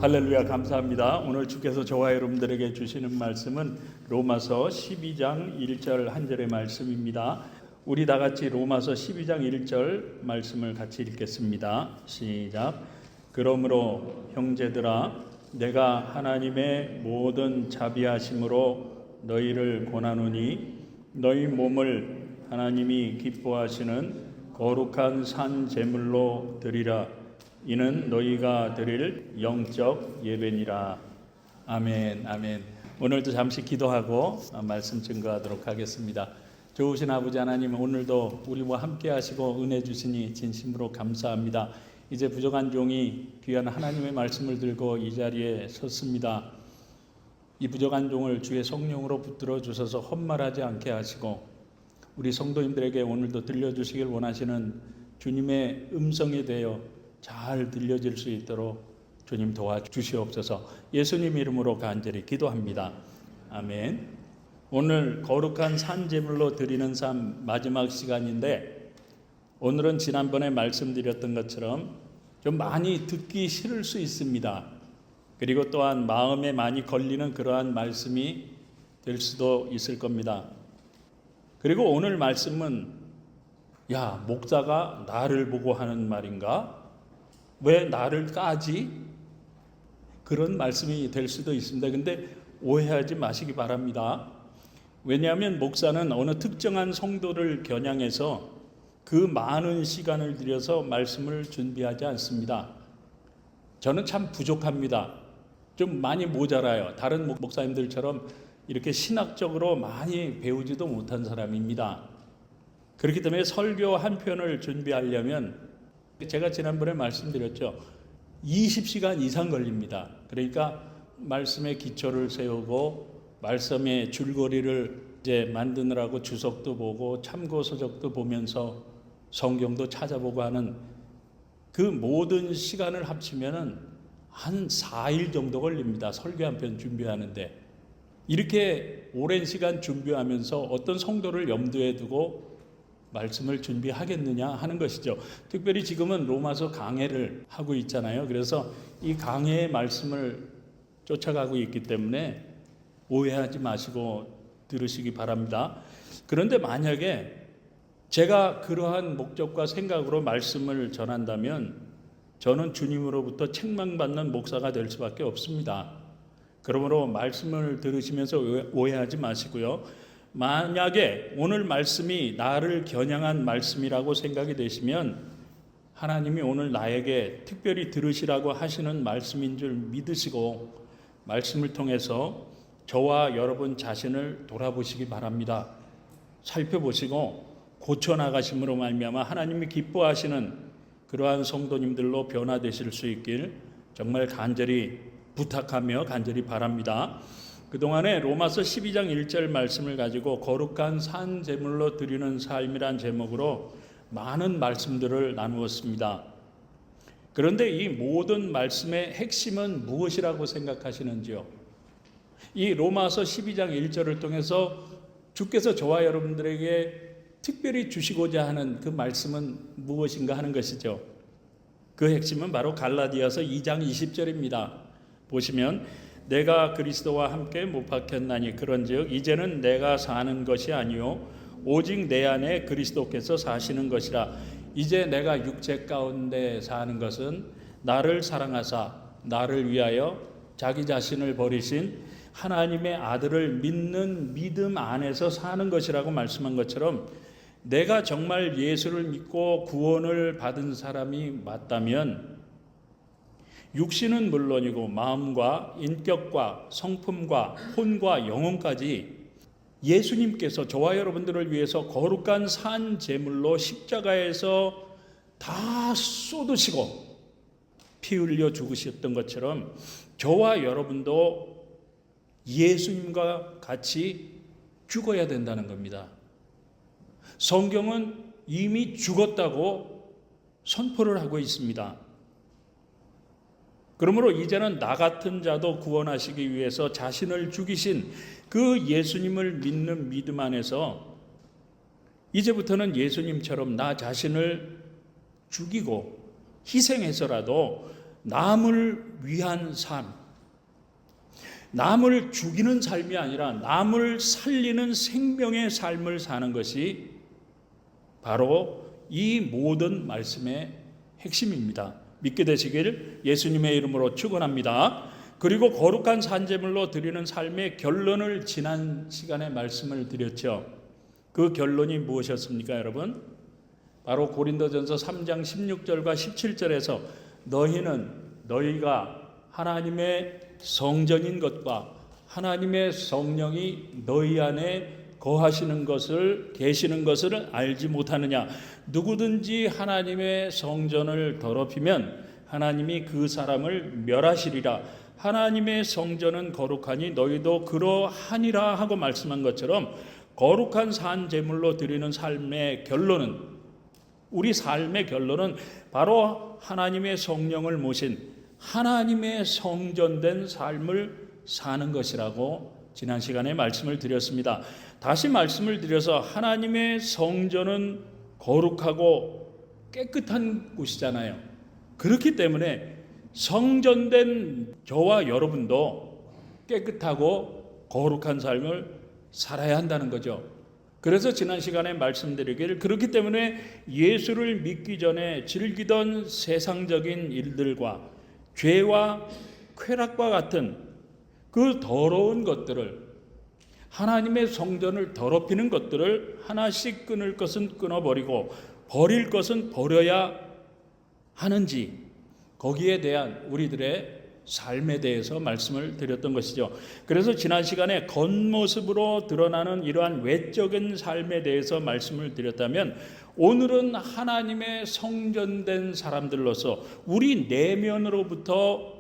할렐루야, 감사합니다. 오늘 주께서 저와 여러분들에게 주시는 말씀은 로마서 12장 1절 한 절의 말씀입니다. 우리 다 같이 로마서 12장 1절 말씀을 같이 읽겠습니다. 시작. 그러므로 형제들아, 내가 하나님의 모든 자비하심으로 너희를 권하노니 너희 몸을 하나님이 기뻐하시는 거룩한 산 제물로 드리라. 이는 너희가 드릴 영적 예배니라. 아멘, 아멘. 오늘도 잠시 기도하고 말씀 증거하도록 하겠습니다. 좋으신 아버지 하나님, 오늘도 우리와 함께 하시고 은혜 주시니 진심으로 감사합니다. 이제 부족한 종이 귀한 하나님의 말씀을 들고 이 자리에 섰습니다. 이 부족한 종을 주의 성령으로 붙들어 주셔서 헛말하지 않게 하시고 우리 성도님들에게 오늘도 들려주시길 원하시는 주님의 음성에 대하여 잘 들려질 수 있도록 주님 도와주시옵소서. 예수님 이름으로 간절히 기도합니다. 아멘. 오늘 거룩한 산제물로 드리는 삶 마지막 시간인데, 오늘은 지난번에 말씀드렸던 것처럼 좀 많이 듣기 싫을 수 있습니다. 그리고 또한 마음에 많이 걸리는 그러한 말씀이 될 수도 있을 겁니다. 그리고 오늘 말씀은 야, 목사가 나를 보고 하는 말인가? 왜 나를 까지? 그런 말씀이 될 수도 있습니다. 근데 오해하지 마시기 바랍니다. 왜냐하면 목사는 어느 특정한 성도를 겨냥해서 그 많은 시간을 들여서 말씀을 준비하지 않습니다. 저는 참 부족합니다. 좀 많이 모자라요. 다른 목사님들처럼 이렇게 신학적으로 많이 배우지도 못한 사람입니다. 그렇기 때문에 설교 한 편을 준비하려면 제가 지난번에 말씀드렸죠. 20시간 이상 걸립니다. 그러니까 말씀의 기초를 세우고 말씀의 줄거리를 이제 만드느라고 주석도 보고 참고 서적도 보면서 성경도 찾아보고 하는 그 모든 시간을 합치면은 한 4일 정도 걸립니다. 설교 한 편 준비하는데. 이렇게 오랜 시간 준비하면서 어떤 성도를 염두에 두고 말씀을 준비하겠느냐 하는 것이죠. 특별히 지금은 로마서 강해를 하고 있잖아요. 그래서 이 강해의 말씀을 쫓아가고 있기 때문에 오해하지 마시고 들으시기 바랍니다. 그런데 만약에 제가 그러한 목적과 생각으로 말씀을 전한다면 저는 주님으로부터 책망받는 목사가 될 수밖에 없습니다. 그러므로 말씀을 들으시면서 오해하지 마시고요. 만약에 오늘 말씀이 나를 겨냥한 말씀이라고 생각이 되시면 하나님이 오늘 나에게 특별히 들으시라고 하시는 말씀인 줄 믿으시고 말씀을 통해서 저와 여러분 자신을 돌아보시기 바랍니다. 살펴보시고 고쳐나가심으로 말미암아 하나님이 기뻐하시는 그러한 성도님들로 변화되실 수 있길 정말 간절히 부탁하며 간절히 바랍니다. 그동안에 로마서 12장 1절 말씀을 가지고 거룩한 산 제물로 드리는 삶이란 제목으로 많은 말씀들을 나누었습니다. 그런데 이 모든 말씀의 핵심은 무엇이라고 생각하시는지요? 이 로마서 12장 1절을 통해서 주께서 저와 여러분들에게 특별히 주시고자 하는 그 말씀은 무엇인가 하는 것이죠. 그 핵심은 바로 갈라디아서 2장 20절입니다. 보시면 내가 그리스도와 함께 못 박혔나니 그런즉 이제는 내가 사는 것이 아니요 오직 내 안에 그리스도께서 사시는 것이라. 이제 내가 육체 가운데 사는 것은 나를 사랑하사 나를 위하여 자기 자신을 버리신 하나님의 아들을 믿는 믿음 안에서 사는 것이라고 말씀한 것처럼 내가 정말 예수를 믿고 구원을 받은 사람이 맞다면 육신은 물론이고 마음과 인격과 성품과 혼과 영혼까지 예수님께서 저와 여러분들을 위해서 거룩한 산 제물로 십자가에서 다 쏟으시고 피 흘려 죽으셨던 것처럼 저와 여러분도 예수님과 같이 죽어야 된다는 겁니다. 성경은 이미 죽었다고 선포를 하고 있습니다. 그러므로 이제는 나 같은 자도 구원하시기 위해서 자신을 죽이신 그 예수님을 믿는 믿음 안에서 이제부터는 예수님처럼 나 자신을 죽이고 희생해서라도 남을 위한 삶, 남을 죽이는 삶이 아니라 남을 살리는 생명의 삶을 사는 것이 바로 이 모든 말씀의 핵심입니다. 믿게 되시길 예수님의 이름으로 축원합니다. 그리고 거룩한 산제물로 드리는 삶의 결론을 지난 시간에 말씀을 드렸죠. 그 결론이 무엇이었습니까, 여러분? 바로 고린도전서 3장 16절과 17절에서 너희가 하나님의 성전인 것과 하나님의 성령이 너희 안에 거하시는 것을 계시는 것을 알지 못하느냐. 누구든지 하나님의 성전을 더럽히면 하나님이 그 사람을 멸하시리라. 하나님의 성전은 거룩하니 너희도 그러하니라 하고 말씀한 것처럼 거룩한 산 제물로 드리는 삶의 결론은, 우리 삶의 결론은 바로 하나님의 성령을 모신 하나님의 성전된 삶을 사는 것이라고 지난 시간에 말씀을 드렸습니다. 다시 말씀을 드려서 하나님의 성전은 거룩하고 깨끗한 곳이잖아요. 그렇기 때문에 성전된 저와 여러분도 깨끗하고 거룩한 삶을 살아야 한다는 거죠. 그래서 지난 시간에 말씀드리기를, 그렇기 때문에 예수를 믿기 전에 즐기던 세상적인 일들과 죄와 쾌락과 같은 그 더러운 것들을, 하나님의 성전을 더럽히는 것들을 하나씩 끊을 것은 끊어버리고 버릴 것은 버려야 하는지, 거기에 대한 우리들의 삶에 대해서 말씀을 드렸던 것이죠. 그래서 지난 시간에 겉모습으로 드러나는 이러한 외적인 삶에 대해서 말씀을 드렸다면, 오늘은 하나님의 성전된 사람들로서 우리 내면으로부터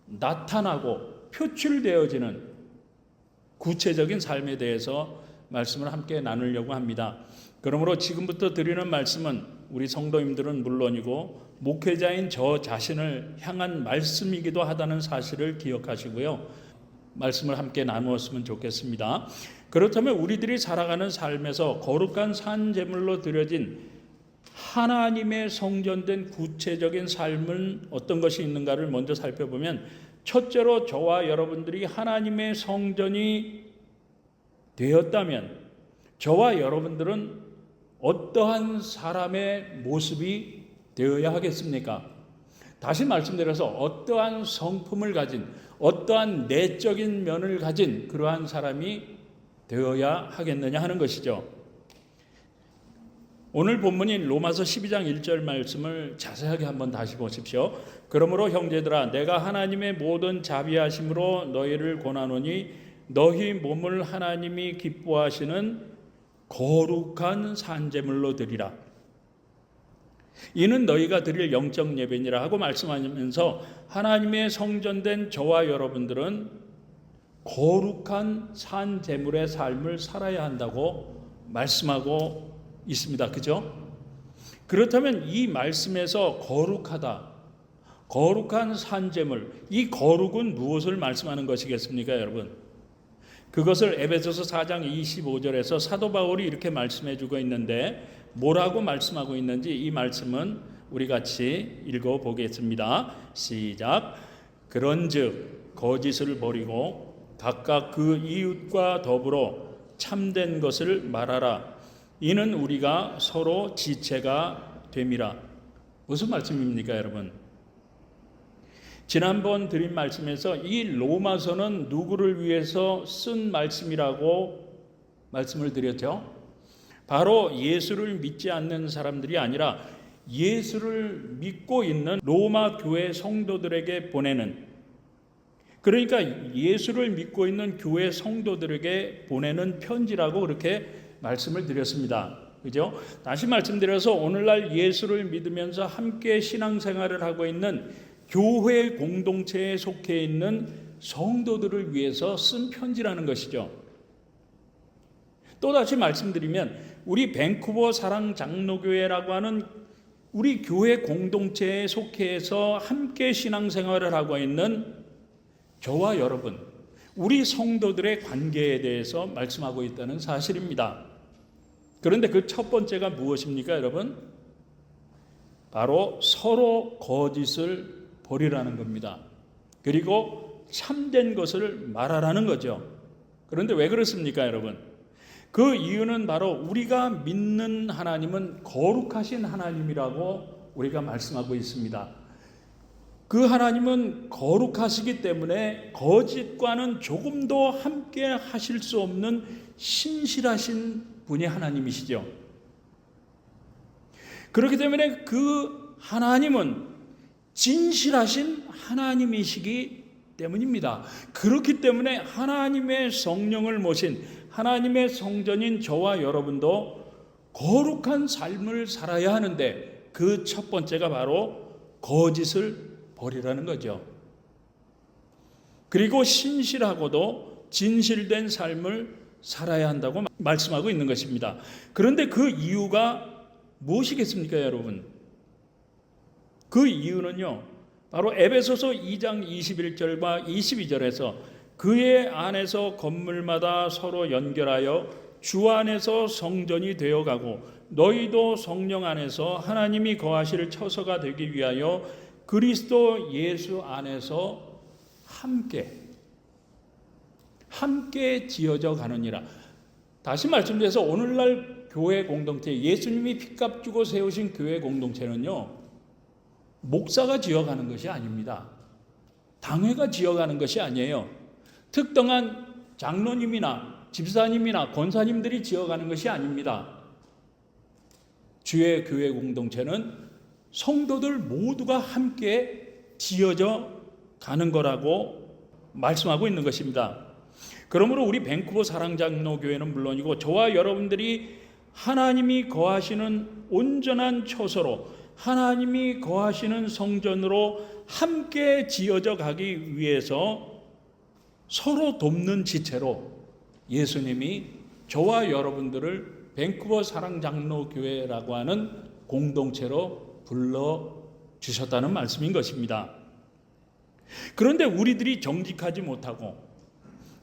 나타나고 표출되어지는 구체적인 삶에 대해서 말씀을 함께 나누려고 합니다. 그러므로 지금부터 드리는 말씀은 우리 성도님들은 물론이고 목회자인 저 자신을 향한 말씀이기도 하다는 사실을 기억하시고요. 말씀을 함께 나누었으면 좋겠습니다. 그렇다면 우리들이 살아가는 삶에서 거룩한 산제물로 드려진 하나님의 성전된 구체적인 삶은 어떤 것이 있는가를 먼저 살펴보면, 첫째로 저와 여러분들이 하나님의 성전이 되었다면 저와 여러분들은 어떠한 사람의 모습이 되어야 하겠습니까? 다시 말씀드려서 어떠한 성품을 가진, 어떠한 내적인 면을 가진 그러한 사람이 되어야 하겠느냐 하는 것이죠. 오늘 본문인 로마서 12장 1절 말씀을 자세하게 한번 다시 보십시오. 그러므로 형제들아, 내가 하나님의 모든 자비하심으로 너희를 권하노니 너희 몸을 하나님이 기뻐하시는 거룩한 산제물로 드리라. 이는 너희가 드릴 영적 예배니라 하고 말씀하면서 하나님의 성전된 저와 여러분들은 거룩한 산제물의 삶을 살아야 한다고 말씀하고 있습니다. 그죠? 그렇다면 이 말씀에서 거룩하다, 거룩한 산제물, 이 거룩은 무엇을 말씀하는 것이겠습니까, 여러분? 그것을 에베소서 4장 25절에서 사도 바울이 이렇게 말씀해 주고 있는데, 뭐라고 말씀하고 있는지 이 말씀은 우리 같이 읽어보겠습니다. 시작. 그런즉 거짓을 버리고 각각 그 이웃과 더불어 참된 것을 말하라. 이는 우리가 서로 지체가 됨이라. 무슨 말씀입니까, 여러분? 지난번 드린 말씀에서 이 로마서는 누구를 위해서 쓴 말씀이라고 말씀을 드렸죠? 바로 예수를 믿지 않는 사람들이 아니라 예수를 믿고 있는 로마 교회 성도들에게 보내는, 그러니까 예수를 믿고 있는 교회 성도들에게 보내는 편지라고 그렇게 말씀을 드렸습니다. 그죠? 다시 말씀드려서 오늘날 예수를 믿으면서 함께 신앙생활을 하고 있는 교회 공동체에 속해 있는 성도들을 위해서 쓴 편지라는 것이죠. 또다시 말씀드리면 우리 밴쿠버 사랑 장로교회라고 하는 우리 교회 공동체에 속해서 함께 신앙생활을 하고 있는 저와 여러분, 우리 성도들의 관계에 대해서 말씀하고 있다는 사실입니다. 그런데 그 첫 번째가 무엇입니까, 여러분? 바로 서로 거짓을 버리라는 겁니다. 그리고 참된 것을 말하라는 거죠. 그런데 왜 그렇습니까, 여러분? 그 이유는 바로 우리가 믿는 하나님은 거룩하신 하나님이라고 우리가 말씀하고 있습니다. 그 하나님은 거룩하시기 때문에 거짓과는 조금도 함께 하실 수 없는 신실하신 분이 하나님이시죠. 그렇기 때문에 그 하나님은 진실하신 하나님이시기 때문입니다. 그렇기 때문에 하나님의 성령을 모신 하나님의 성전인 저와 여러분도 거룩한 삶을 살아야 하는데 그 첫 번째가 바로 거짓을 버리라는 거죠. 그리고 신실하고도 진실된 삶을 살아야 한다고 말씀하고 있는 것입니다. 그런데 그 이유가 무엇이겠습니까, 여러분? 그 이유는요, 바로 에베소서 2장 21절과 22절에서 그의 안에서 건물마다 서로 연결하여 주 안에서 성전이 되어가고 너희도 성령 안에서 하나님이 거하실 처소가 되기 위하여 그리스도 예수 안에서 함께 지어져 가느니라. 다시 말씀드려서 오늘날 교회 공동체, 예수님이 핏값 주고 세우신 교회 공동체는요, 목사가 지어가는 것이 아닙니다. 당회가 지어가는 것이 아니에요. 특정한 장로님이나 집사님이나 권사님들이 지어가는 것이 아닙니다. 주의 교회 공동체는 성도들 모두가 함께 지어져 가는 거라고 말씀하고 있는 것입니다. 그러므로 우리 밴쿠버 사랑장로교회는 물론이고 저와 여러분들이 하나님이 거하시는 온전한 처소로 하나님이 거하시는 성전으로 함께 지어져 가기 위해서 서로 돕는 지체로 예수님이 저와 여러분들을 밴쿠버 사랑장로교회라고 하는 공동체로 불러주셨다는 말씀인 것입니다. 그런데 우리들이 정직하지 못하고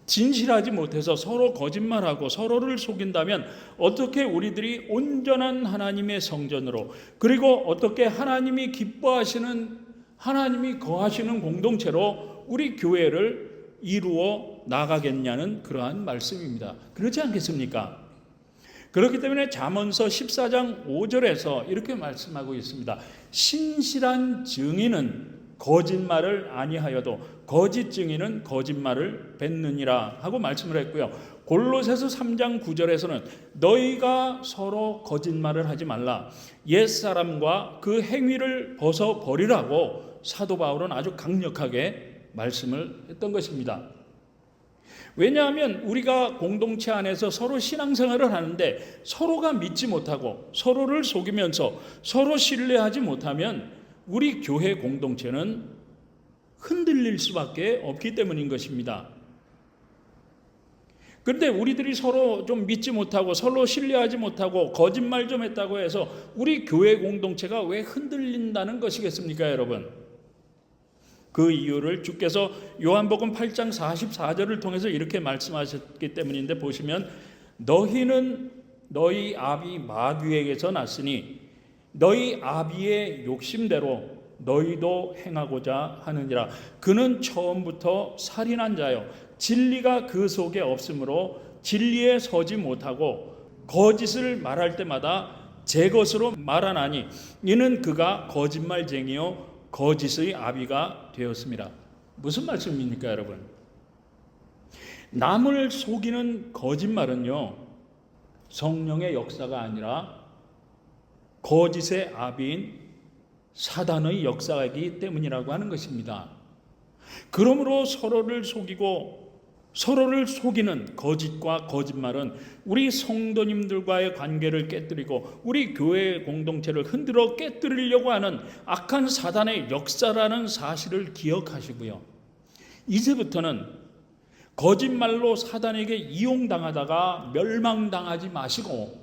진실하지 못해서 서로 거짓말하고 서로를 속인다면 어떻게 우리들이 온전한 하나님의 성전으로 그리고 어떻게 하나님이 기뻐하시는 하나님이 거하시는 공동체로 우리 교회를 이루어 나가겠냐는 그러한 말씀입니다. 그렇지 않겠습니까? 그렇기 때문에 잠언서 14장 5절에서 이렇게 말씀하고 있습니다. 신실한 증인은 거짓말을 아니하여도 거짓 증인은 거짓말을 뱉느니라 하고 말씀을 했고요. 골로새서 3장 9절에서는 너희가 서로 거짓말을 하지 말라. 옛사람과 그 행위를 벗어버리라고 사도 바울은 아주 강력하게 말씀을 했던 것입니다. 왜냐하면 우리가 공동체 안에서 서로 신앙생활을 하는데 서로가 믿지 못하고 서로를 속이면서 서로 신뢰하지 못하면 우리 교회 공동체는 흔들릴 수밖에 없기 때문인 것입니다. 그런데 우리들이 서로 좀 믿지 못하고 서로 신뢰하지 못하고 거짓말 좀 했다고 해서 우리 교회 공동체가 왜 흔들린다는 것이겠습니까, 여러분? 그 이유를 주께서 요한복음 8장 44절을 통해서 이렇게 말씀하셨기 때문인데 보시면 너희는 너희 아비 마귀에게서 났으니 너희 아비의 욕심대로 너희도 행하고자 하느니라. 그는 처음부터 살인한 자요 진리가 그 속에 없으므로 진리에 서지 못하고 거짓을 말할 때마다 제 것으로 말하나니 이는 그가 거짓말쟁이요 거짓의 아비가 되었습니다. 무슨 말씀입니까, 여러분? 남을 속이는 거짓말은요 성령의 역사가 아니라 거짓의 아비인 사단의 역사이기 때문이라고 하는 것입니다. 그러므로 서로를 속이고 서로를 속이는 거짓과 거짓말은 우리 성도님들과의 관계를 깨뜨리고 우리 교회 공동체를 흔들어 깨뜨리려고 하는 악한 사단의 역사라는 사실을 기억하시고요. 이제부터는 거짓말로 사단에게 이용당하다가 멸망당하지 마시고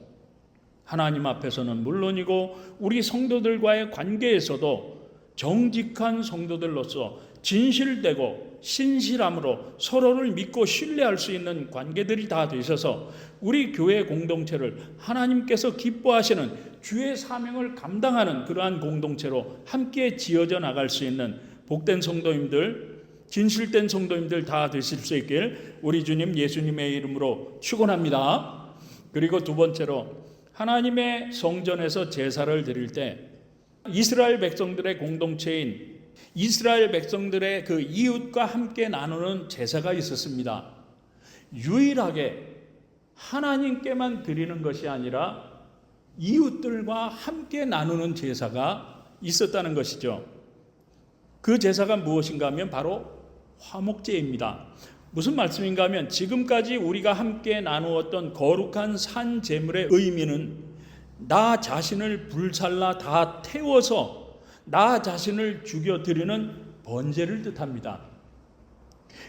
하나님 앞에서는 물론이고 우리 성도들과의 관계에서도 정직한 성도들로서 진실되고 신실함으로 서로를 믿고 신뢰할 수 있는 관계들이 다 되셔서 우리 교회 공동체를 하나님께서 기뻐하시는 주의 사명을 감당하는 그러한 공동체로 함께 지어져 나갈 수 있는 복된 성도님들, 진실된 성도님들 다 되실 수 있길 우리 주님 예수님의 이름으로 축원합니다. 그리고 두 번째로, 하나님의 성전에서 제사를 드릴 때 이스라엘 백성들의 공동체인 이스라엘 백성들의 그 이웃과 함께 나누는 제사가 있었습니다. 유일하게 하나님께만 드리는 것이 아니라 이웃들과 함께 나누는 제사가 있었다는 것이죠. 그 제사가 무엇인가 하면 바로 화목제입니다. 무슨 말씀인가 하면 지금까지 우리가 함께 나누었던 거룩한 산 제물의 의미는 나 자신을 불살라 다 태워서 나 자신을 죽여드리는 번제를 뜻합니다.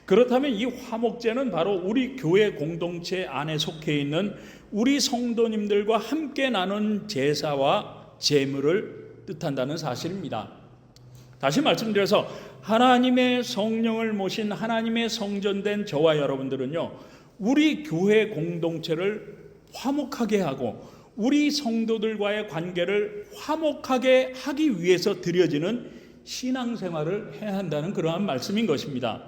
그렇다면 이 화목제는 바로 우리 교회 공동체 안에 속해 있는 우리 성도님들과 함께 나눈 제사와 제물을 뜻한다는 사실입니다. 다시 말씀드려서 하나님의 성령을 모신 하나님의 성전된 저와 여러분들은요, 우리 교회 공동체를 화목하게 하고 우리 성도들과의 관계를 화목하게 하기 위해서 드려지는 신앙생활을 해야 한다는 그러한 말씀인 것입니다.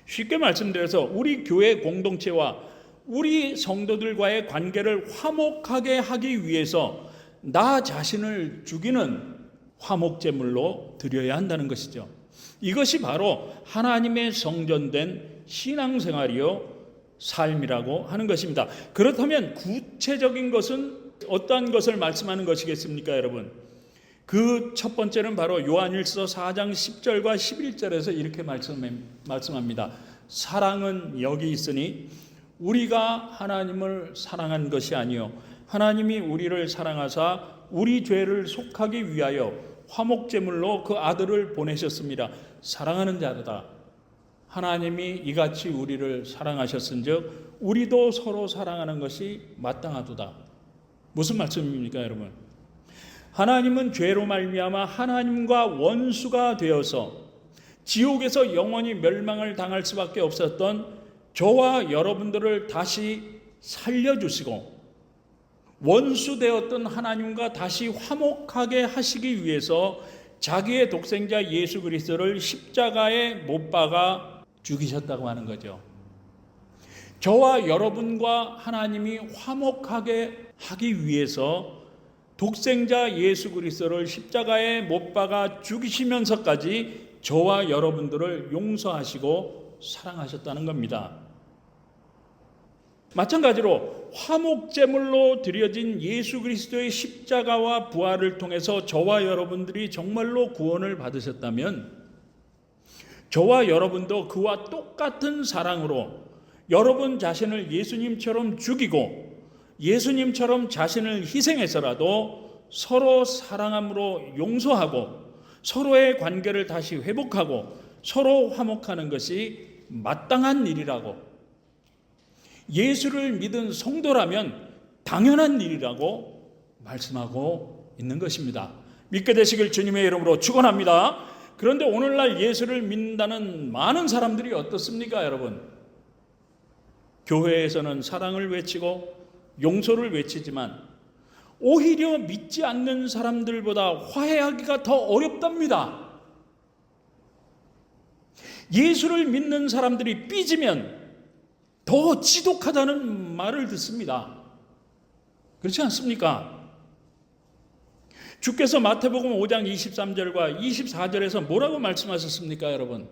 쉽게 말씀드려서 우리 교회 공동체와 우리 성도들과의 관계를 화목하게 하기 위해서 나 자신을 죽이는 화목제물로 드려야 한다는 것이죠. 이것이 바로 하나님의 성전된 신앙생활이요 삶이라고 하는 것입니다. 그렇다면 구체적인 것은 어떠한 것을 말씀하는 것이겠습니까, 여러분? 그 첫 번째는 바로 요한일서 4장 10절과 11절에서 이렇게 말씀합니다. 사랑은 여기 있으니 우리가 하나님을 사랑한 것이 아니요 하나님이 우리를 사랑하사 우리 죄를 속하기 위하여 화목제물로 그 아들을 보내셨습니다. 사랑하는 자들아, 하나님이 이같이 우리를 사랑하셨은즉 우리도 서로 사랑하는 것이 마땅하도다. 무슨 말씀입니까, 여러분? 하나님은 죄로 말미암아 하나님과 원수가 되어서 지옥에서 영원히 멸망을 당할 수밖에 없었던 저와 여러분들을 다시 살려주시고 원수 되었던 하나님과 다시 화목하게 하시기 위해서 자기의 독생자 예수 그리스도를 십자가에 못 박아 죽이셨다고 하는 거죠. 저와 여러분과 하나님이 화목하게 하기 위해서 독생자 예수 그리스도를 십자가에 못 박아 죽이시면서까지 저와 여러분들을 용서하시고 사랑하셨다는 겁니다. 마찬가지로 화목제물로 드려진 예수 그리스도의 십자가와 부활을 통해서 저와 여러분들이 정말로 구원을 받으셨다면 저와 여러분도 그와 똑같은 사랑으로 여러분 자신을 예수님처럼 죽이고 예수님처럼 자신을 희생해서라도 서로 사랑함으로 용서하고 서로의 관계를 다시 회복하고 서로 화목하는 것이 마땅한 일이라고, 예수를 믿은 성도라면 당연한 일이라고 말씀하고 있는 것입니다. 믿게 되시길 주님의 이름으로 축원합니다. 그런데 오늘날 예수를 믿는다는 많은 사람들이 어떻습니까, 여러분? 교회에서는 사랑을 외치고 용서를 외치지만 오히려 믿지 않는 사람들보다 화해하기가 더 어렵답니다. 예수를 믿는 사람들이 삐지면 더 지독하다는 말을 듣습니다. 그렇지 않습니까? 주께서 마태복음 5장 23절과 24절에서 뭐라고 말씀하셨습니까, 여러분?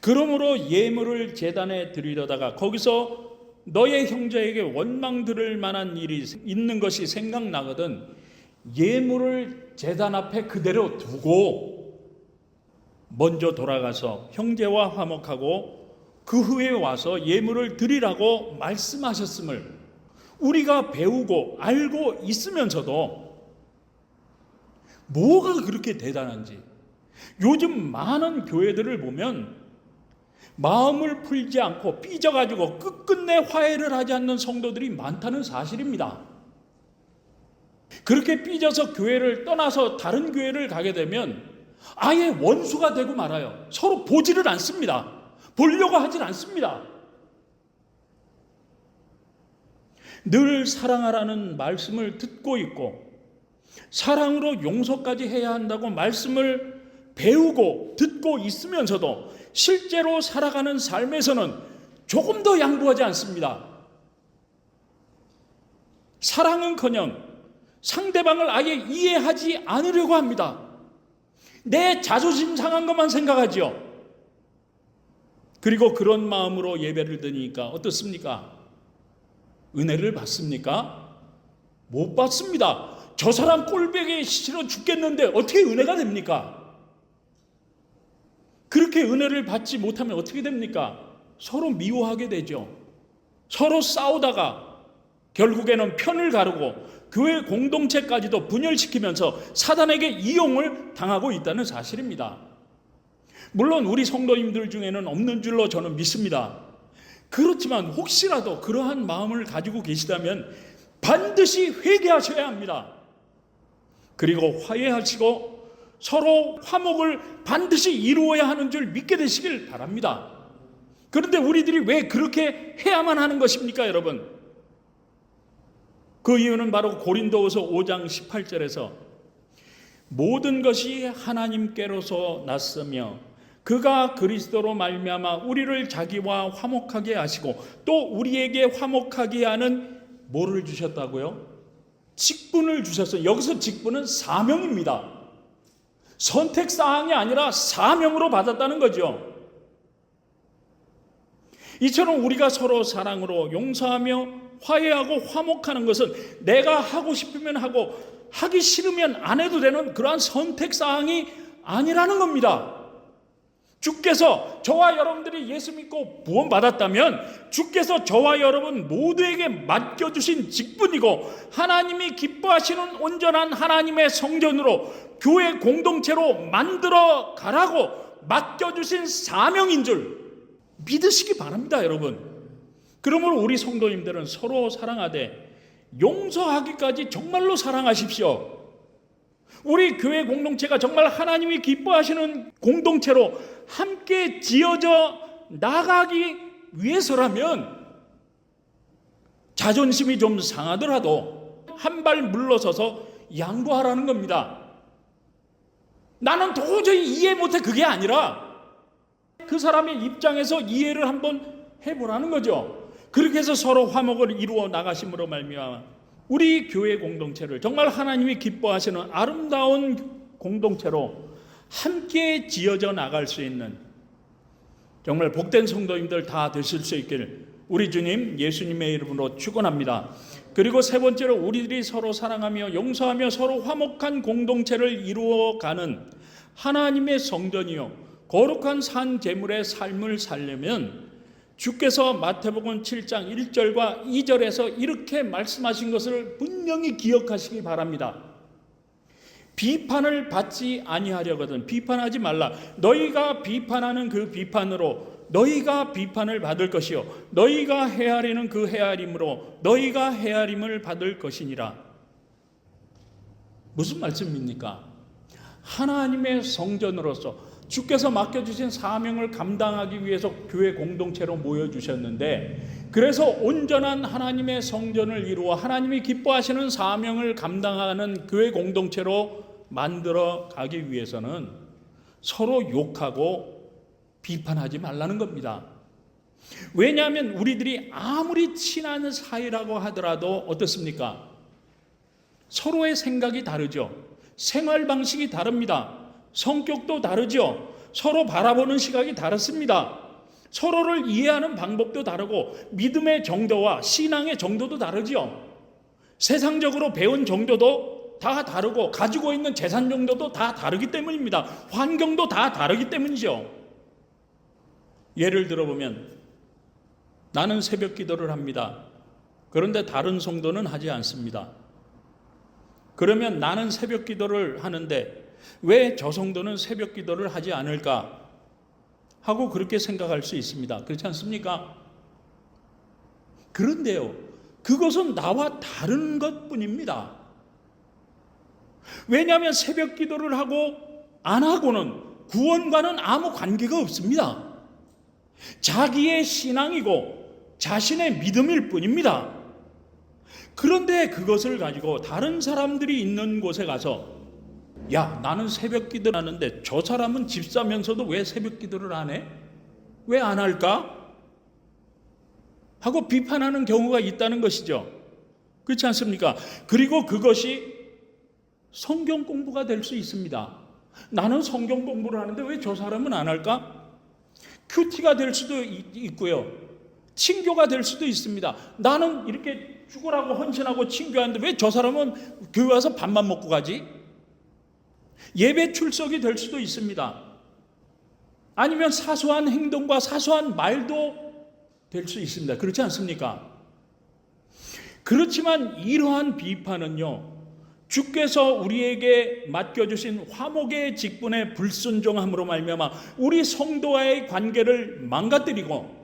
그러므로 예물을 제단에 드리려다가 거기서 너의 형제에게 원망 들을 만한 일이 있는 것이 생각나거든 예물을 제단 앞에 그대로 두고 먼저 돌아가서 형제와 화목하고 그 후에 와서 예물을 드리라고 말씀하셨음을 우리가 배우고 알고 있으면서도 뭐가 그렇게 대단한지 요즘 많은 교회들을 보면 마음을 풀지 않고 삐져가지고 끝끝내 화해를 하지 않는 성도들이 많다는 사실입니다. 그렇게 삐져서 교회를 떠나서 다른 교회를 가게 되면 아예 원수가 되고 말아요. 서로 보지를 않습니다. 보려고 하질 않습니다. 늘 사랑하라는 말씀을 듣고 있고 사랑으로 용서까지 해야 한다고 말씀을 배우고 듣고 있으면서도 실제로 살아가는 삶에서는 조금 더 양보하지 않습니다. 사랑은커녕 상대방을 아예 이해하지 않으려고 합니다. 내 자존심 상한 것만 생각하죠. 그리고 그런 마음으로 예배를 드리니까 어떻습니까? 은혜를 받습니까? 못 받습니다. 저 사람 꼴보기 싫어 죽겠는데 어떻게 은혜가 됩니까? 그렇게 은혜를 받지 못하면 어떻게 됩니까? 서로 미워하게 되죠. 서로 싸우다가 결국에는 편을 가르고 교회 공동체까지도 분열시키면서 사단에게 이용을 당하고 있다는 사실입니다. 물론 우리 성도님들 중에는 없는 줄로 저는 믿습니다. 그렇지만 혹시라도 그러한 마음을 가지고 계시다면 반드시 회개하셔야 합니다. 그리고 화해하시고 서로 화목을 반드시 이루어야 하는 줄 믿게 되시길 바랍니다. 그런데 우리들이 왜 그렇게 해야만 하는 것입니까, 여러분? 그 이유는 바로 고린도후서 5장 18절에서 모든 것이 하나님께로서 났으며 그가 그리스도로 말미암아 우리를 자기와 화목하게 하시고 또 우리에게 화목하게 하는 뭐를 주셨다고요? 직분을 주셨어요. 여기서 직분은 사명입니다. 선택사항이 아니라 사명으로 받았다는 거죠. 이처럼 우리가 서로 사랑으로 용서하며 화해하고 화목하는 것은 내가 하고 싶으면 하고 하기 싫으면 안 해도 되는 그러한 선택사항이 아니라는 겁니다. 주께서 저와 여러분들이 예수 믿고 구원받았다면 주께서 저와 여러분 모두에게 맡겨주신 직분이고 하나님이 기뻐하시는 온전한 하나님의 성전으로 교회 공동체로 만들어 가라고 맡겨주신 사명인 줄 믿으시기 바랍니다, 여러분. 그러므로 우리 성도님들은 서로 사랑하되 용서하기까지 정말로 사랑하십시오. 우리 교회 공동체가 정말 하나님이 기뻐하시는 공동체로 함께 지어져 나가기 위해서라면 자존심이 좀 상하더라도 한 발 물러서서 양보하라는 겁니다. 나는 도저히 이해 못해, 그게 아니라 그 사람의 입장에서 이해를 한번 해보라는 거죠. 그렇게 해서 서로 화목을 이루어 나가심으로 말미암아 우리 교회 공동체를 정말 하나님이 기뻐하시는 아름다운 공동체로 함께 지어져 나갈 수 있는 정말 복된 성도님들 다 되실 수 있기를 우리 주님 예수님의 이름으로 축원합니다. 그리고 세 번째로 우리들이 서로 사랑하며 용서하며 서로 화목한 공동체를 이루어가는 하나님의 성전이요 거룩한 산 제물의 삶을 살려면 주께서 마태복음 7장 1절과 2절에서 이렇게 말씀하신 것을 분명히 기억하시기 바랍니다. 비판을 받지 아니하려거든 비판하지 말라. 너희가 비판하는 그 비판으로 너희가 비판을 받을 것이요 너희가 헤아리는 그 헤아림으로 너희가 헤아림을 받을 것이니라. 무슨 말씀입니까? 하나님의 성전으로서 주께서 맡겨주신 사명을 감당하기 위해서 교회 공동체로 모여주셨는데 그래서 온전한 하나님의 성전을 이루어 하나님이 기뻐하시는 사명을 감당하는 교회 공동체로 만들어 가기 위해서는 서로 욕하고 비판하지 말라는 겁니다. 왜냐하면 우리들이 아무리 친한 사이라고 하더라도 어떻습니까? 서로의 생각이 다르죠. 생활 방식이 다릅니다. 성격도 다르죠. 서로 바라보는 시각이 다릅니다. 서로를 이해하는 방법도 다르고 믿음의 정도와 신앙의 정도도 다르죠. 세상적으로 배운 정도도 다 다르고 가지고 있는 재산 정도도 다 다르기 때문입니다. 환경도 다 다르기 때문이죠. 예를 들어보면 나는 새벽 기도를 합니다. 그런데 다른 성도는 하지 않습니다. 그러면 나는 새벽 기도를 하는데 왜 저 성도는 새벽 기도를 하지 않을까 하고 그렇게 생각할 수 있습니다. 그렇지 않습니까? 그런데요, 그것은 나와 다른 것뿐입니다. 왜냐하면 새벽 기도를 하고 안 하고는 구원과는 아무 관계가 없습니다. 자기의 신앙이고 자신의 믿음일 뿐입니다. 그런데 그것을 가지고 다른 사람들이 있는 곳에 가서 야, 나는 새벽 기도를 하는데 저 사람은 집사면서도 왜 새벽 기도를 안 해? 왜 안 할까? 하고 비판하는 경우가 있다는 것이죠. 그렇지 않습니까? 그리고 그것이 성경 공부가 될 수 있습니다. 나는 성경 공부를 하는데 왜 저 사람은 안 할까? 큐티가 될 수도 있고요. 친교가 될 수도 있습니다. 나는 이렇게 죽으라고 헌신하고 친교하는데 왜 저 사람은 교회 와서 밥만 먹고 가지? 예배 출석이 될 수도 있습니다. 아니면 사소한 행동과 사소한 말도 될 수 있습니다. 그렇지 않습니까? 그렇지만 이러한 비판은요, 주께서 우리에게 맡겨주신 화목의 직분에 불순종함으로 말미암아 우리 성도와의 관계를 망가뜨리고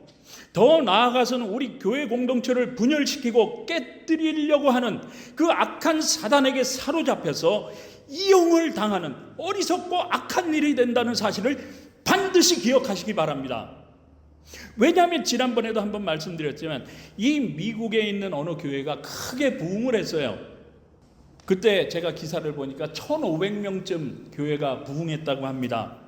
더 나아가서는 우리 교회 공동체를 분열시키고 깨뜨리려고 하는 그 악한 사단에게 사로잡혀서 이용을 당하는 어리석고 악한 일이 된다는 사실을 반드시 기억하시기 바랍니다. 왜냐하면 지난번에도 한번 말씀드렸지만 이 미국에 있는 어느 교회가 크게 부흥을 했어요. 그때 제가 기사를 보니까 1,500명쯤 교회가 부흥했다고 합니다.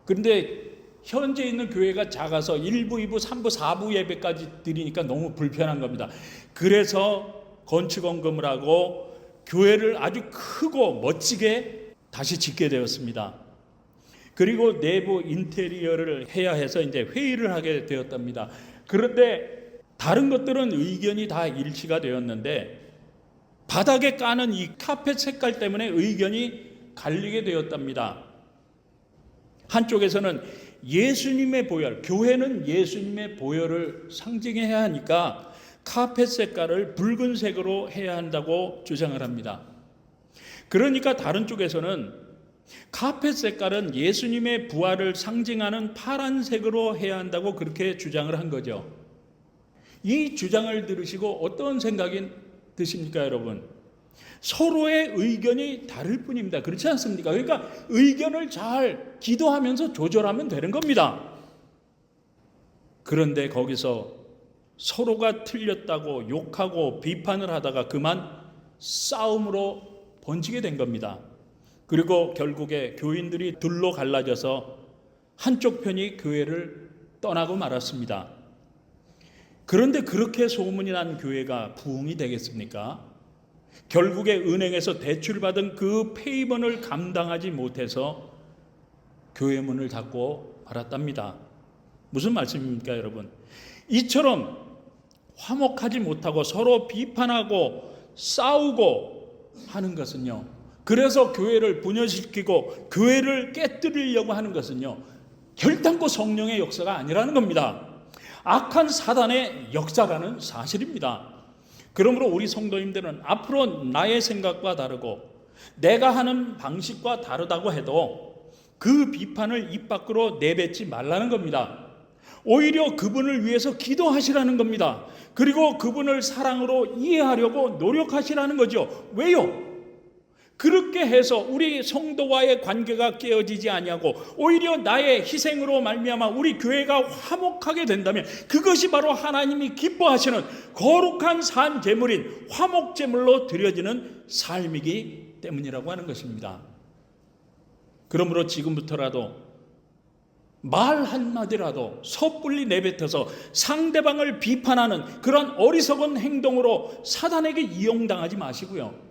그런데 현재 있는 교회가 작아서 1부, 2부, 3부, 4부 예배까지 드리니까 너무 불편한 겁니다. 그래서 건축원금을 하고 교회를 아주 크고 멋지게 다시 짓게 되었습니다. 그리고 내부 인테리어를 해야 해서 이제 회의를 하게 되었답니다. 그런데 다른 것들은 의견이 다 일치가 되었는데 바닥에 까는 이 카펫 색깔 때문에 의견이 갈리게 되었답니다. 한쪽에서는 예수님의 보혈, 교회는 예수님의 보혈을 상징해야 하니까 카펫 색깔을 붉은색으로 해야 한다고 주장을 합니다. 그러니까 다른 쪽에서는 카펫 색깔은 예수님의 부활을 상징하는 파란색으로 해야 한다고 그렇게 주장을 한 거죠. 이 주장을 들으시고 어떤 생각이 드십니까, 여러분? 서로의 의견이 다를 뿐입니다. 그렇지 않습니까? 그러니까 의견을 잘 기도하면서 조절하면 되는 겁니다. 그런데 거기서 서로가 틀렸다고 욕하고 비판을 하다가 그만 싸움으로 번지게 된 겁니다. 그리고 결국에 교인들이 둘로 갈라져서 한쪽 편이 교회를 떠나고 말았습니다. 그런데 그렇게 소문이 난 교회가 부흥이 되겠습니까? 결국에 은행에서 대출받은 그 페이먼을 감당하지 못해서 교회 문을 닫고 말았답니다. 무슨 말씀입니까, 여러분? 이처럼 화목하지 못하고 서로 비판하고 싸우고 하는 것은요, 그래서 교회를 분열시키고 교회를 깨뜨리려고 하는 것은요, 결단코 성령의 역사가 아니라는 겁니다. 악한 사단의 역사라는 사실입니다. 그러므로 우리 성도님들은 앞으로 나의 생각과 다르고 내가 하는 방식과 다르다고 해도 그 비판을 입 밖으로 내뱉지 말라는 겁니다. 오히려 그분을 위해서 기도하시라는 겁니다. 그리고 그분을 사랑으로 이해하려고 노력하시라는 거죠. 왜요? 그렇게 해서 우리 성도와의 관계가 깨어지지 아니하고 오히려 나의 희생으로 말미암아 우리 교회가 화목하게 된다면 그것이 바로 하나님이 기뻐하시는 거룩한 산 제물인 화목 제물로 드려지는 삶이기 때문이라고 하는 것입니다. 그러므로 지금부터라도 말 한마디라도 섣불리 내뱉어서 상대방을 비판하는 그런 어리석은 행동으로 사단에게 이용당하지 마시고요.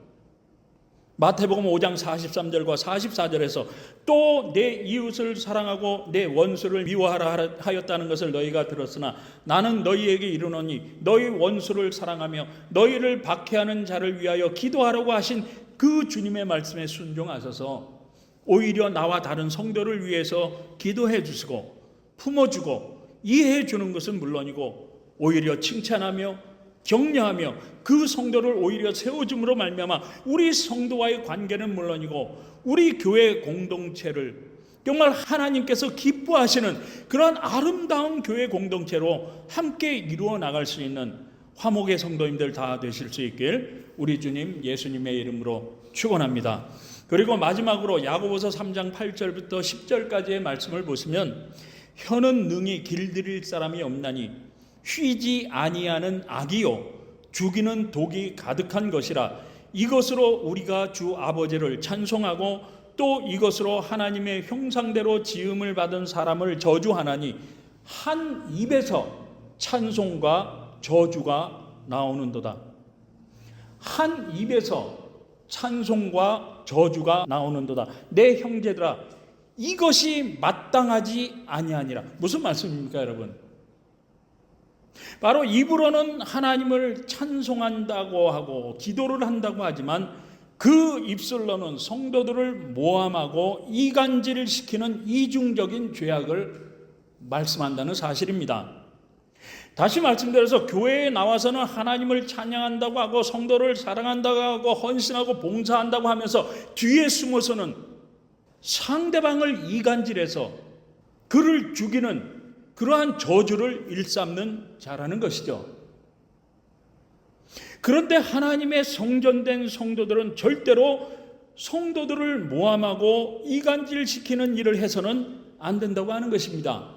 마태복음 5장 43절과 44절에서 또 내 이웃을 사랑하고 내 원수를 미워하라 하였다는 것을 너희가 들었으나 나는 너희에게 이르노니 너희 원수를 사랑하며 너희를 박해하는 자를 위하여 기도하라고 하신 그 주님의 말씀에 순종하셔서 오히려 나와 다른 성도를 위해서 기도해 주시고 품어주고 이해해 주는 것은 물론이고 오히려 칭찬하며 격려하며 그 성도를 오히려 세워줌으로 말미암아 우리 성도와의 관계는 물론이고 우리 교회 공동체를 정말 하나님께서 기뻐하시는 그런 아름다운 교회 공동체로 함께 이루어 나갈 수 있는 화목의 성도님들 다 되실 수 있길 우리 주님 예수님의 이름으로 축원합니다. 그리고 마지막으로 야고보서 3장 8절부터 10절까지의 말씀을 보시면 혀는 능히 길들일 사람이 없나니 쉬지 아니하는 악이요 죽이는 독이 가득한 것이라 이것으로 우리가 주 아버지를 찬송하고 또 이것으로 하나님의 형상대로 지음을 받은 사람을 저주하나니 한 입에서 찬송과 저주가 나오는도다. 한 입에서 찬송과 저주가 나오는도다. 내 형제들아, 이것이 마땅하지 아니하니라. 무슨 말씀입니까, 여러분? 바로 입으로는 하나님을 찬송한다고 하고 기도를 한다고 하지만 그 입술로는 성도들을 모함하고 이간질시키는 이중적인 죄악을 말씀한다는 사실입니다. 다시 말씀드려서 교회에 나와서는 하나님을 찬양한다고 하고 성도를 사랑한다고 하고 헌신하고 봉사한다고 하면서 뒤에 숨어서는 상대방을 이간질해서 그를 죽이는 그러한 저주를 일삼는 자라는 것이죠. 그런데 하나님의 성전된 성도들은 절대로 성도들을 모함하고 이간질시키는 일을 해서는 안 된다고 하는 것입니다.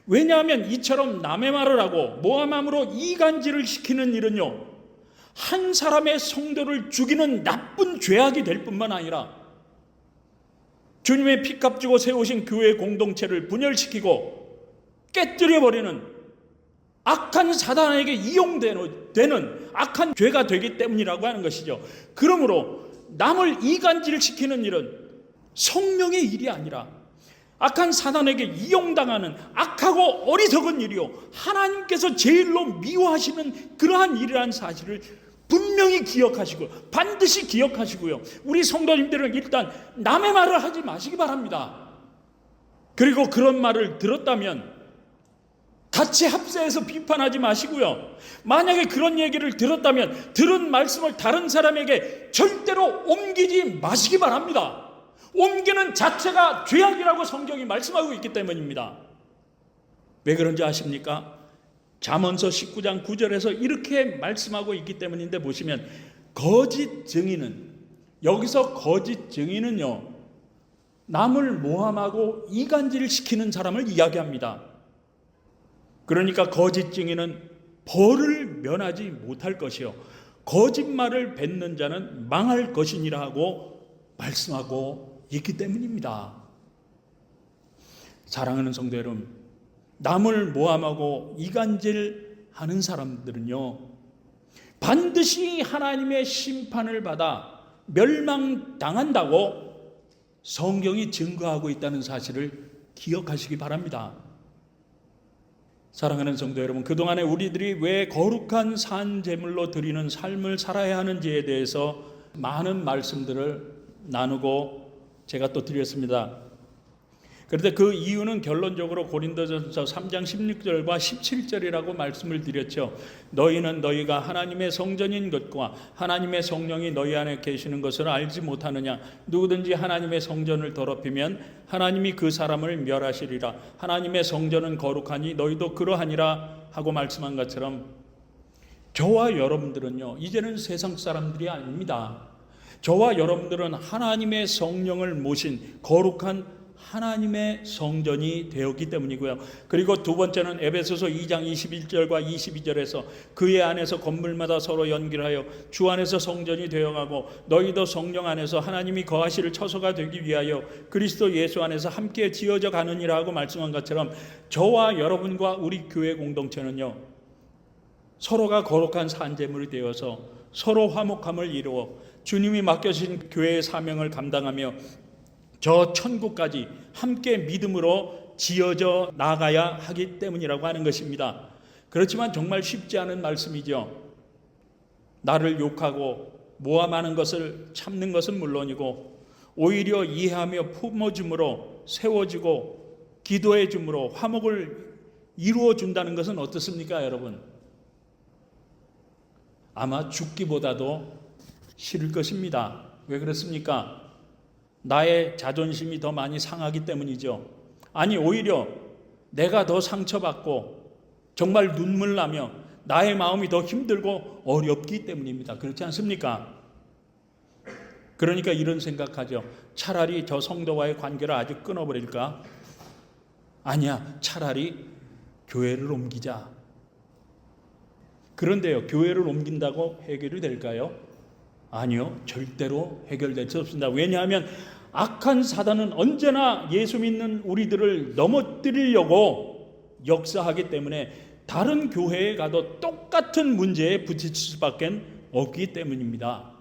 왜냐하면 이처럼 남의 말을 하고 모함함으로 이간질을 시키는 일은요, 한 사람의 성도를 죽이는 나쁜 죄악이 될 뿐만 아니라 주님의 피값 주고 세우신 교회 공동체를 분열시키고 깨뜨려버리는 악한 사단에게 이용되는 악한 죄가 되기 때문이라고 하는 것이죠. 그러므로 남을 이간질시키는 일은 성령의 일이 아니라 악한 사단에게 이용당하는 악하고 어리석은 일이요, 하나님께서 제일로 미워하시는 그러한 일이라는 사실을 분명히 기억하시고 반드시 기억하시고요, 우리 성도님들은 일단 남의 말을 하지 마시기 바랍니다. 그리고 그런 말을 들었다면 같이 합세해서 비판하지 마시고요, 만약에 그런 얘기를 들었다면 들은 말씀을 다른 사람에게 절대로 옮기지 마시기 바랍니다. 옮기는 자체가 죄악이라고 성경이 말씀하고 있기 때문입니다. 왜 그런지 아십니까? 잠언서 19장 9절에서 이렇게 말씀하고 있기 때문인데, 보시면 거짓 증인은, 여기서 거짓 증인은요, 남을 모함하고 이간질시키는 사람을 이야기합니다. 그러니까 거짓 증인은 벌을 면하지 못할 것이요 거짓말을 뱉는 자는 망할 것이니라 하고 말씀하고 있기 때문입니다. 사랑하는 성도 여러분, 남을 모함하고 이간질하는 사람들은요, 반드시 하나님의 심판을 받아 멸망당한다고 성경이 증거하고 있다는 사실을 기억하시기 바랍니다. 사랑하는 성도 여러분, 그동안에 우리들이 왜 거룩한 산제물로 드리는 삶을 살아야 하는지에 대해서 많은 말씀들을 나누고 제가 또 드렸습니다. 그런데 그 이유는 결론적으로 고린도전서 3장 16절과 17절이라고 말씀을 드렸죠. 너희는 너희가 하나님의 성전인 것과 하나님의 성령이 너희 안에 계시는 것을 알지 못하느냐. 누구든지 하나님의 성전을 더럽히면 하나님이 그 사람을 멸하시리라. 하나님의 성전은 거룩하니 너희도 그러하니라 하고 말씀한 것처럼, 저와 여러분들은요, 이제는 세상 사람들이 아닙니다. 저와 여러분들은 하나님의 성령을 모신 거룩한 하나님의 성전이 되었기 때문이고요. 그리고 두 번째는 에베소서 2장 21절과 22절에서 그의 안에서 건물마다 서로 연결하여 주 안에서 성전이 되어가고 너희도 성령 안에서 하나님이 거하실 처소가 되기 위하여 그리스도 예수 안에서 함께 지어져 가느니라 하고 말씀한 것처럼, 저와 여러분과 우리 교회 공동체는요, 서로가 거룩한 산제물이 되어서 서로 화목함을 이루어 주님이 맡겨주신 교회의 사명을 감당하며 저 천국까지 함께 믿음으로 지어져 나가야 하기 때문이라고 하는 것입니다. 그렇지만 정말 쉽지 않은 말씀이죠. 나를 욕하고 모함하는 것을 참는 것은 물론이고 오히려 이해하며 품어줌으로 세워지고 기도해 줌으로 화목을 이루어 준다는 것은 어떻습니까, 여러분? 아마 죽기보다도 싫을 것입니다. 왜 그렇습니까? 나의 자존심이 더 많이 상하기 때문이죠. 아니, 오히려 내가 더 상처받고 정말 눈물 나며 나의 마음이 더 힘들고 어렵기 때문입니다. 그렇지 않습니까? 그러니까 이런 생각하죠. 차라리 저 성도와의 관계를 아주 끊어버릴까? 아니야, 차라리 교회를 옮기자. 그런데요, 교회를 옮긴다고 해결이 될까요? 아니요, 절대로 해결될 수 없습니다. 왜냐하면 악한 사단은 언제나 예수 믿는 우리들을 넘어뜨리려고 역사하기 때문에 다른 교회에 가도 똑같은 문제에 부딪힐 수밖에 없기 때문입니다.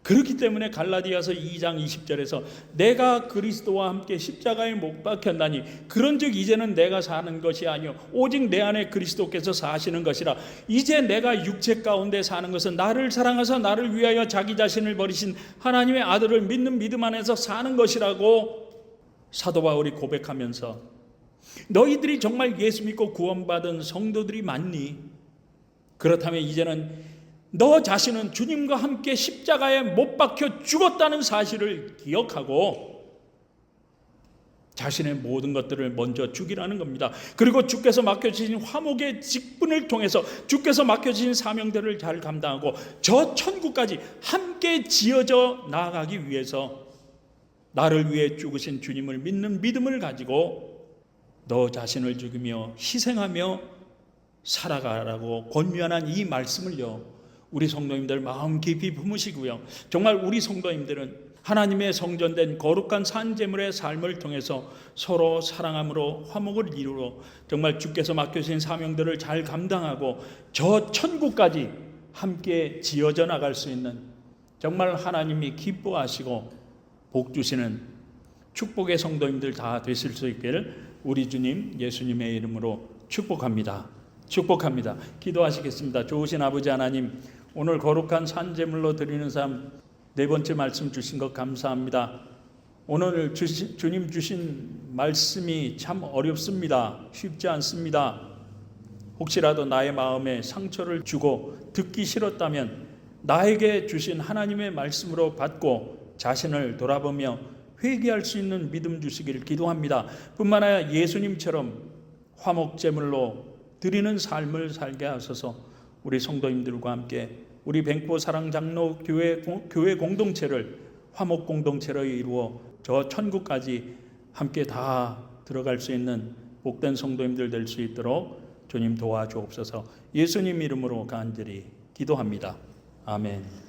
그렇기 때문에 갈라디아서 2장 20절에서 내가 그리스도와 함께 십자가에 못 박혔나니 그런즉 이제는 내가 사는 것이 아니요 오직 내 안에 그리스도께서 사시는 것이라. 이제 내가 육체 가운데 사는 것은 나를 사랑하사 나를 위하여 자기 자신을 버리신 하나님의 아들을 믿는 믿음 안에서 사는 것이라고 사도 바울이 고백하면서, 너희들이 정말 예수 믿고 구원받은 성도들이 맞니? 그렇다면 이제는 너 자신은 주님과 함께 십자가에 못 박혀 죽었다는 사실을 기억하고 자신의 모든 것들을 먼저 죽이라는 겁니다. 그리고 주께서 맡겨주신 화목의 직분을 통해서 주께서 맡겨주신 사명들을 잘 감당하고 저 천국까지 함께 지어져 나아가기 위해서 나를 위해 죽으신 주님을 믿는 믿음을 가지고 너 자신을 죽이며 희생하며 살아가라고 권면한 이 말씀을요, 우리 성도님들 마음 깊이 품으시고요, 정말 우리 성도님들은 하나님의 성전된 거룩한 산제물의 삶을 통해서 서로 사랑함으로 화목을 이루어 정말 주께서 맡겨주신 사명들을 잘 감당하고 저 천국까지 함께 지어져 나갈 수 있는 정말 하나님이 기뻐하시고 복 주시는 축복의 성도님들 다 되실 수 있기를 우리 주님 예수님의 이름으로 축복합니다. 축복합니다. 기도하시겠습니다. 좋으신 아버지 하나님, 오늘 거룩한 산제물로 드리는 삶 네 번째 말씀 주신 것 감사합니다. 오늘 주님 주신 말씀이 참 어렵습니다. 쉽지 않습니다. 혹시라도 나의 마음에 상처를 주고 듣기 싫었다면 나에게 주신 하나님의 말씀으로 받고 자신을 돌아보며 회개할 수 있는 믿음 주시기를 기도합니다. 뿐만 아니라 예수님처럼 화목제물로 드리는 삶을 살게 하소서. 우리 성도님들과 함께 우리 뱅포 사랑장로 교회 공동체를 화목 공동체로 이루어 저 천국까지 함께 다 들어갈 수 있는 복된 성도님들 될 수 있도록 주님 도와주옵소서. 예수님 이름으로 간절히 기도합니다. 아멘.